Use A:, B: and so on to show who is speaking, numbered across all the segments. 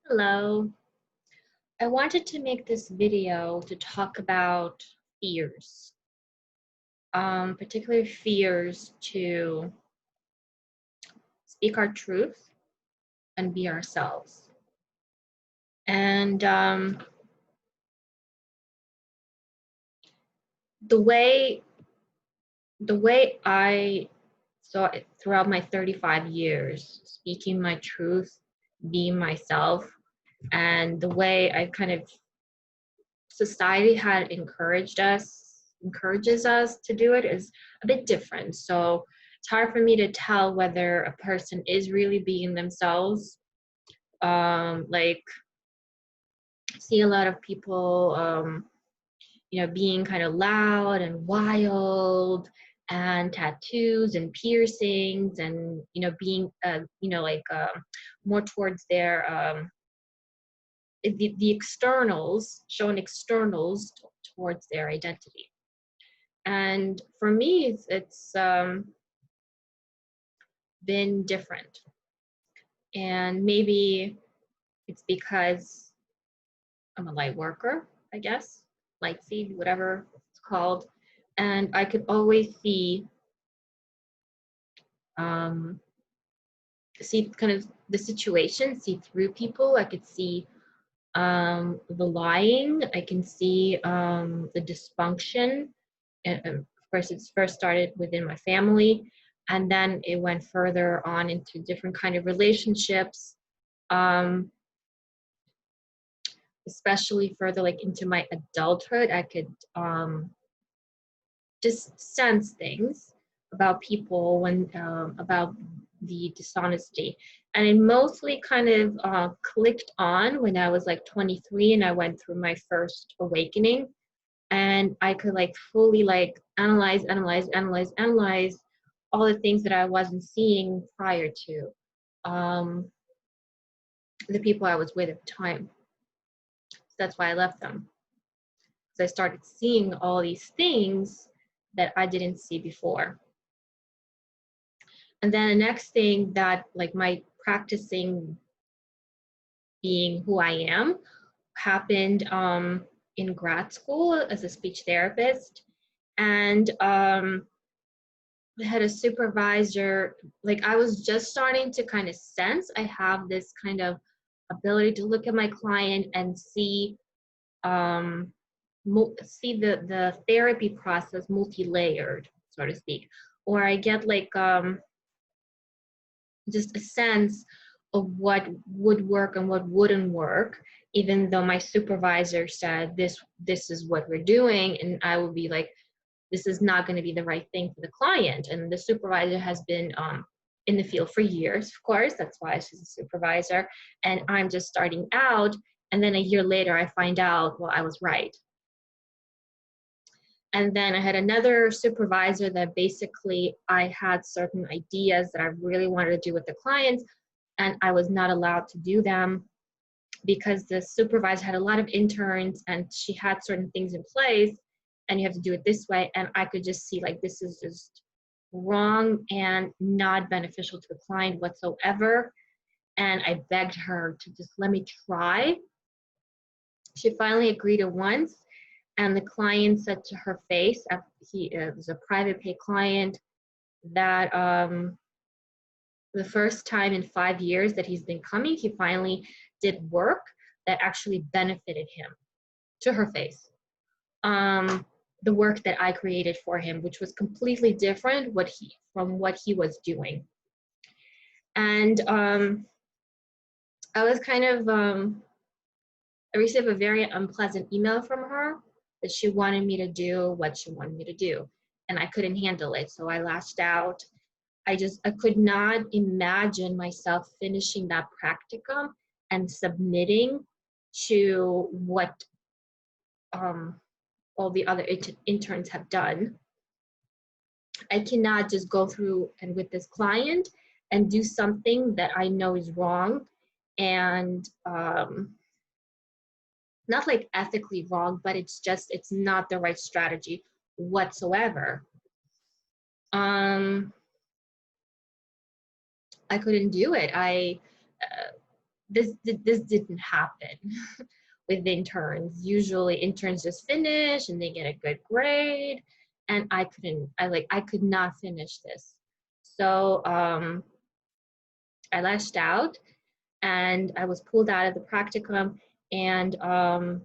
A: Hello. I wanted to make this video to talk about fears, particularly fears to speak our truth and be ourselves. And the way I saw it throughout my 35 years, speaking my truth, being myself, and the way I kind of society had encourages us to do it is a bit different. So it's hard for me to tell whether a person is really being themselves. Like see a lot of people being kind of loud and wild and tattoos and piercings and being more towards their the externals, showing externals towards their identity. And for me, it's been different. And maybe it's because I'm a light worker, I guess, light seed, whatever it's called. And I could always see kind of the situation, see through people. I could see the lying. I can see the dysfunction. And of course, it's first started within my family, and then it went further on into different kind of relationships, especially further like into my adulthood. I could just sense things about people when about the dishonesty, and it mostly kind of clicked on when I was like 23 and I went through my first awakening, and I could like fully like analyze all the things that I wasn't seeing prior to the people I was with at the time. So that's why I left them. Because I started seeing all these things that I didn't see before. And then the next thing that like my practicing being who I am happened in grad school as a speech therapist. And I had a supervisor, like I was just starting to kind of sense I have this kind of ability to look at my client and see the therapy process multi-layered, so to speak. Or I get like just a sense of what would work and what wouldn't work, even though my supervisor said this is what we're doing, and I would be like, this is not going to be the right thing for the client. And the supervisor has been in the field for years, of course, that's why she's a supervisor, and I'm just starting out, and then a year later I find out, well, I was right. And then I had another supervisor that basically I had certain ideas that I really wanted to do with the clients, and I was not allowed to do them because the supervisor had a lot of interns and she had certain things in place, and you have to do it this way. And I could just see like this is just wrong and not beneficial to the client whatsoever. And I begged her to just let me try. She finally agreed at once. And the client said to her face, he was a private pay client, that the first time in 5 years that he's been coming, he finally did work that actually benefited him, to her face. The work that I created for him, which was completely different from what he was doing. And I was kind of, I received a very unpleasant email from her that she wanted me to do what she wanted me to do, and I couldn't handle it, so I lashed out. I could not imagine myself finishing that practicum and submitting to what all the other interns have done. I cannot just go through and with this client and do something that I know is wrong and not like ethically wrong, but it's not the right strategy whatsoever. I couldn't do it. this didn't happen with interns. Usually interns just finish and they get a good grade, and I could not finish this. So I lashed out and I was pulled out of the practicum, and I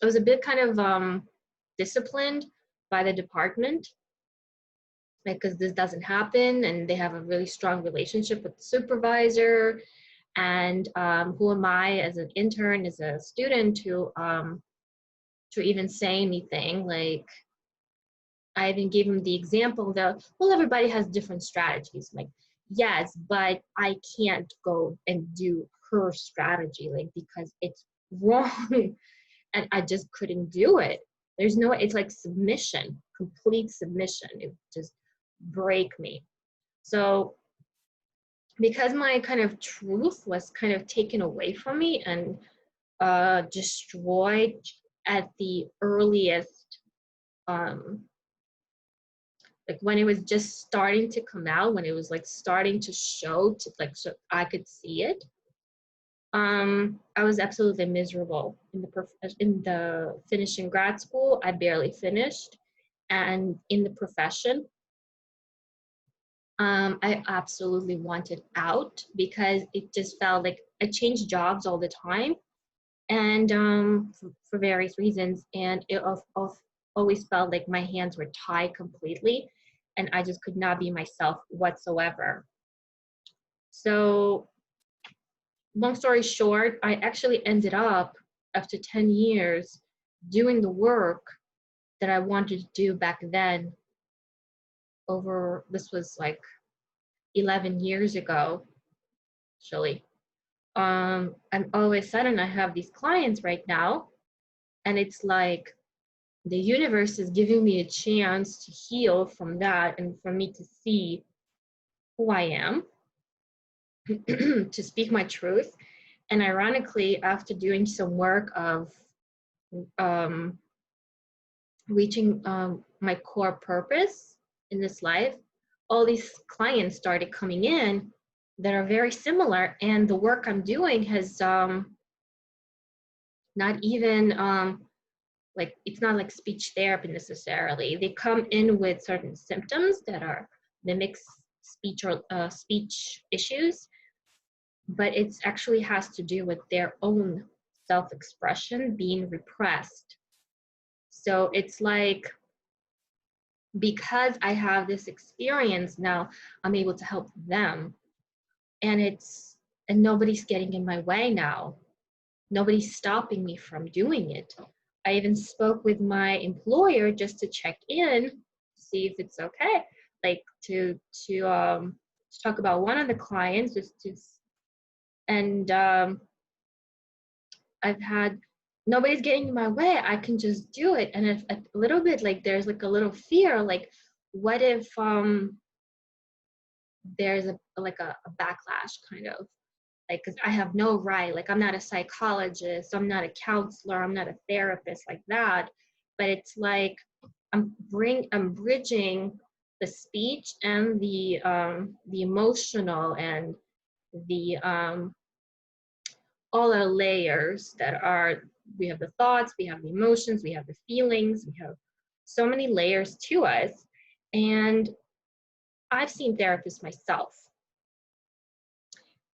A: was a bit kind of disciplined by the department, because this doesn't happen, and they have a really strong relationship with the supervisor. And who am I as an intern, as a student, to even say anything? Like, I even gave him the example that, well, everybody has different strategies. Like, yes, but I can't go and do her strategy, like, because it's wrong. And I just couldn't do it. There's no, it's like submission, complete submission. It just break me. So because my kind of truth was kind of taken away from me and destroyed at the earliest, like when it was just starting to come out, when it was like starting to show, to like, so I could see it, I was absolutely miserable in the finishing grad school. I barely finished, and in the profession, I absolutely wanted out, because it just felt like I changed jobs all the time, and for various reasons, and it always felt like my hands were tied completely, and I just could not be myself whatsoever. So long story short, I actually ended up, after 10 years, doing the work that I wanted to do back then. This was like 11 years ago, actually. And all of a sudden I have these clients right now, and it's like the universe is giving me a chance to heal from that, and for me to see who I am, to speak my truth. And ironically, after doing some work of um, reaching my core purpose in this life, all these clients started coming in that are very similar, and the work I'm doing has not even like, it's not like speech therapy necessarily. They come in with certain symptoms that are mimics speech or speech issues, but it actually has to do with their own self-expression being repressed. So it's like, because I have this experience now, I'm able to help them, and nobody's getting in my way now. Nobody's stopping me from doing it. I even spoke with my employer just to check in, see if it's okay, like to talk about one of the clients, and I've had, nobody's getting in my way. I can just do it. And if a little bit, like, there's like a little fear, like, what if there's a backlash, kind of like, because I have no right, like, I'm not a psychologist, I'm not a counselor, I'm not a therapist like that, but it's like I'm bridging the speech and the emotional, and the all our layers that are, we have the thoughts, we have the emotions, we have the feelings, we have so many layers to us. And I've seen therapists myself,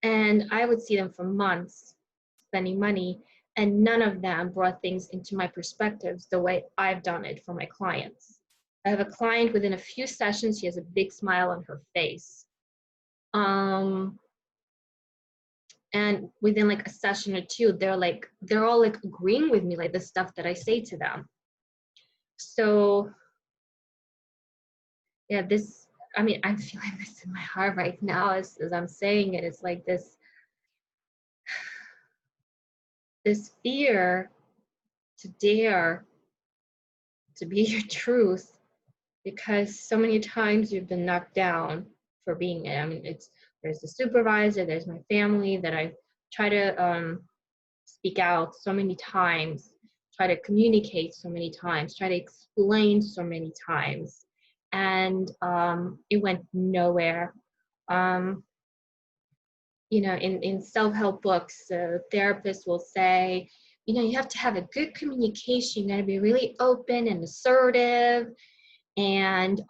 A: and I would see them for months, spending money, and none of them brought things into my perspectives the way I've done it for my clients. I have a client, within a few sessions, she has a big smile on her face. And within like a session or two, they're all like agreeing with me, like the stuff that I say to them. So yeah, I mean, I'm feeling this in my heart right now as I'm saying it. It's like this fear to dare to be your truth, because so many times you've been knocked down for being it. I mean, there's the supervisor, there's my family that I try to speak out so many times, try to communicate so many times, try to explain so many times, and it went nowhere. in self-help books, therapists will say, you have to have a good communication. You got to be really open and assertive, and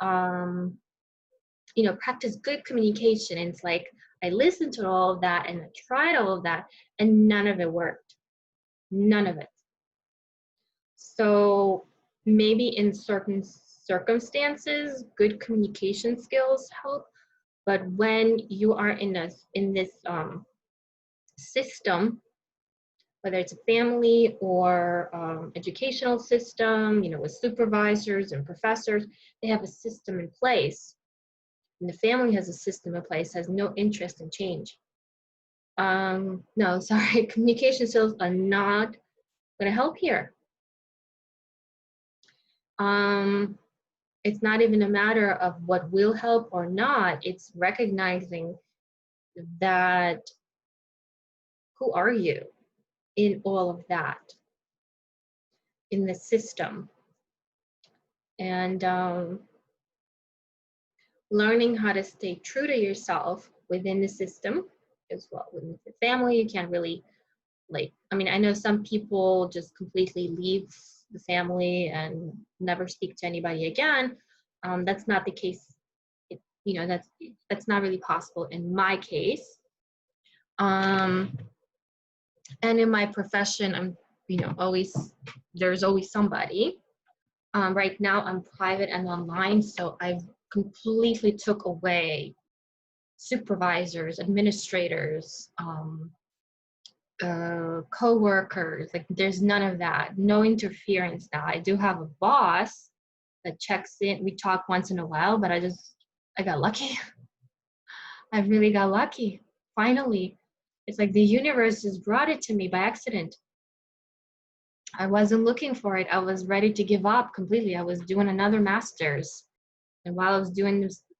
A: practice good communication. And it's like, I listened to all of that and I tried all of that, and none of it worked. None of it. So maybe in certain circumstances, good communication skills help. But when you are in this system, whether it's a family or educational system, with supervisors and professors, they have a system in place. And the family has a system in place, has no interest in change. No, sorry, communication skills are not going to help here. It's not even a matter of what will help or not. It's recognizing that, who are you in all of that, in the system? And learning how to stay true to yourself within the system as well. Within the family, you can't really, I know some people just completely leave the family and never speak to anybody again. That's not the case. That's not really possible in my case. And in my profession, I'm, there's always somebody. Right now I'm private and online, so I've completely took away supervisors, administrators, co-workers. Like, there's none of that, no interference now. I do have a boss that checks in. We talk once in a while, but I got lucky. I really got lucky. Finally, it's like the universe just brought it to me by accident. I wasn't looking for it. I was ready to give up completely. I was doing another master's. And while I was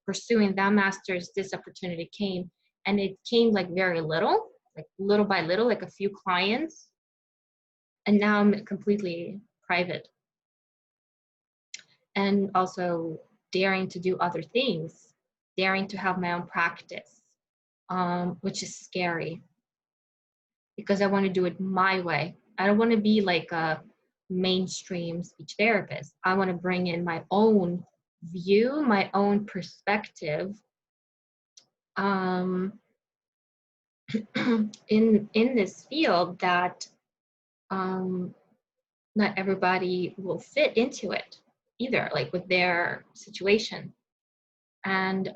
A: pursuing that master's, this opportunity came. And it came like very little, like little by little, like a few clients. And now I'm completely private. And also daring to do other things, daring to have my own practice, which is scary because I want to do it my way. I don't want to be like a mainstream speech therapist. I want to bring in my own view, my own perspective, in this field that not everybody will fit into it either, like with their situation. And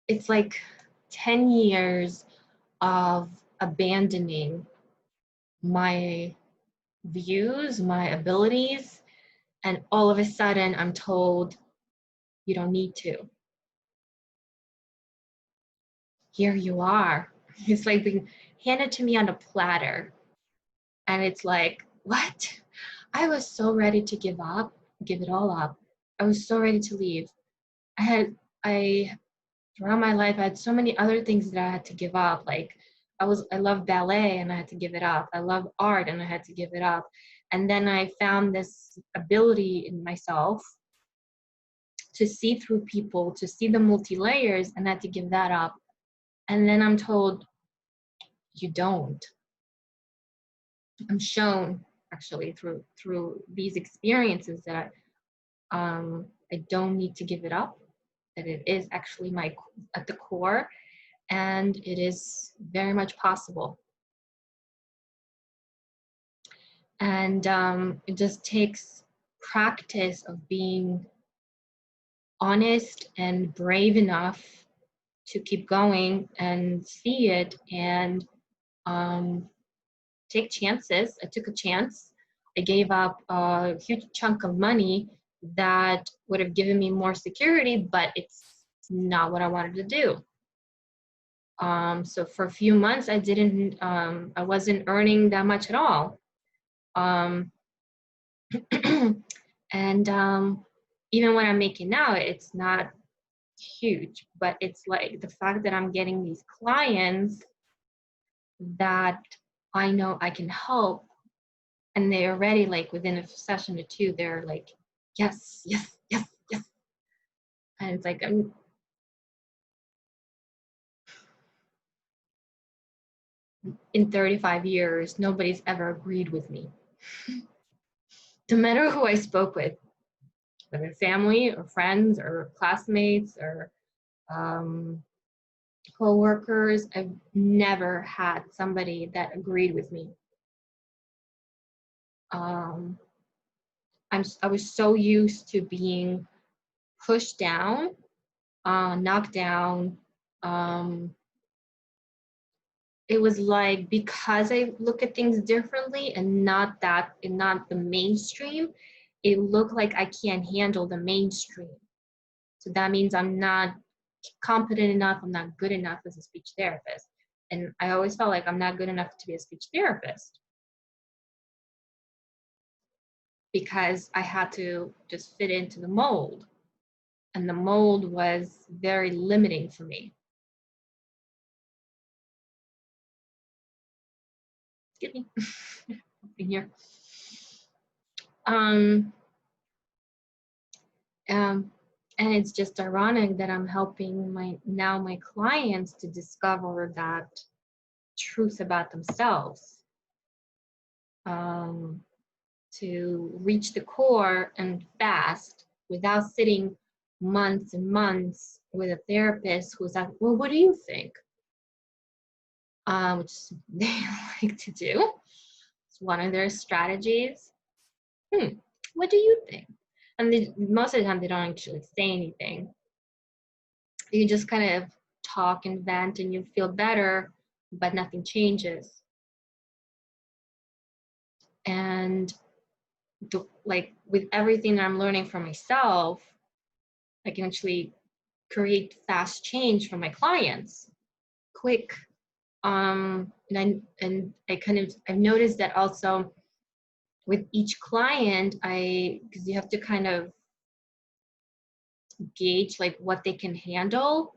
A: it's like 10 years of abandoning my views, my abilities, and all of a sudden I'm told, you don't need to. Here you are. It's like being handed to me on a platter. And it's like, what? I was so ready to give up, give it all up. I was so ready to leave. Throughout my life, I had so many other things that I had to give up. Like, I love ballet and I had to give it up. I love art and I had to give it up. And then I found this ability in myself to see through people, to see the multi-layers, and I had to give that up. And then I'm told, you don't. I'm shown actually through these experiences that I don't need to give it up, that it is actually at the core, and it is very much possible. And it just takes practice of being honest and brave enough to keep going and see it and take chances. I took a chance. I gave up a huge chunk of money that would have given me more security, but it's not what I wanted to do. So for a few months, I wasn't earning that much at all. And even what I'm making now, it's not huge, but it's like the fact that I'm getting these clients that I know I can help, and they're already like within a session or two, they're like, yes, yes, yes, yes. And it's like, in 35 years, nobody's ever agreed with me. No matter who I spoke with, whether family or friends or classmates or co-workers, I've never had somebody that agreed with me. I was so used to being pushed down, knocked down. It was like, because I look at things differently and not the mainstream, it looked like I can't handle the mainstream. So that means I'm not competent enough, I'm not good enough as a speech therapist. And I always felt like I'm not good enough to be a speech therapist because I had to just fit into the mold. And the mold was very limiting for me. Excuse me. In here. And it's just ironic that I'm helping my clients to discover that truth about themselves, to reach the core and fast without sitting months and months with a therapist who's like, well, what do you think? Which they like to do. It's one of their strategies. What do you think? And most of the time they don't actually say anything. You just kind of talk and vent and you feel better, but nothing changes. And like with everything that I'm learning for myself, I can actually create fast change for my clients, quick. And I've noticed that also with each client, because you have to kind of gauge like what they can handle,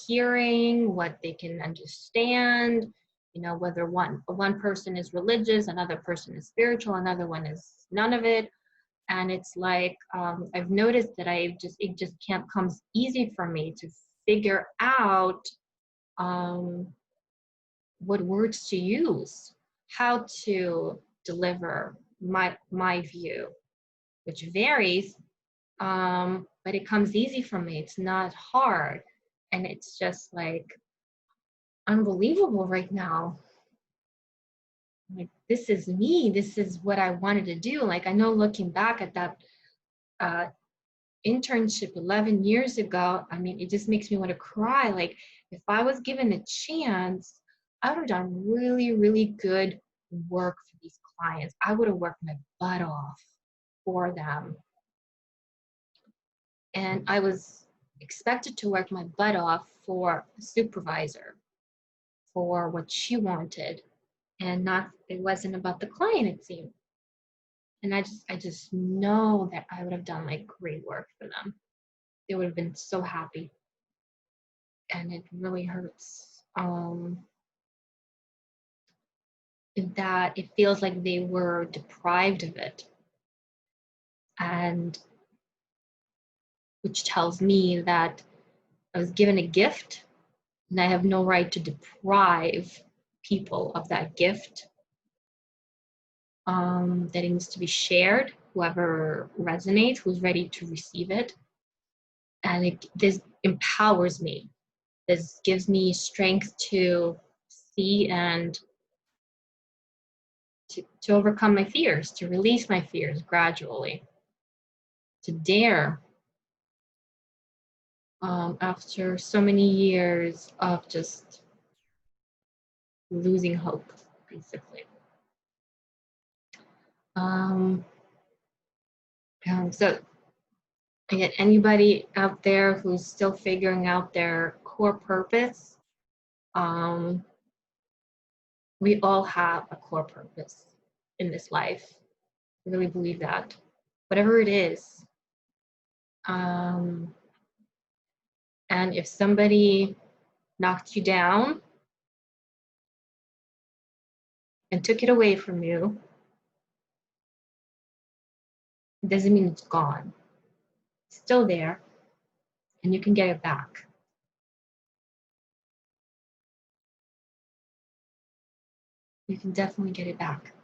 A: hearing, what they can understand, whether one person is religious, another person is spiritual, another one is none of it. And it's like, I've noticed that it just can't comes easy for me to figure out what words to use, how to deliver my view, which varies, but it comes easy for me. It's not hard, and it's just like unbelievable right now. Like, this is me. This is what I wanted to do. Like, I know looking back at that internship 11 years ago, I mean, it just makes me want to cry. Like, if I was given a chance, I would have done really, really good work for these clients. I would have worked my butt off for them. And I was expected to work my butt off for a supervisor, for what she wanted, and it wasn't about the client, it seemed. And I just know that I would have done like great work for them. They would have been so happy. And it really hurts, that it feels like they were deprived of it, and which tells me that I was given a gift and I have no right to deprive people of that gift, that it needs to be shared, whoever resonates, who's ready to receive it. And this empowers me. This gives me strength to see and to overcome my fears, to release my fears gradually, to dare, after so many years of just losing hope, basically. So again, anybody out there who's still figuring out their core purpose, we all have a core purpose in this life. I really believe that. Whatever it is. And if somebody knocked you down and took it away from you, it doesn't mean it's gone. It's still there. and you can get it back. You can definitely get it back.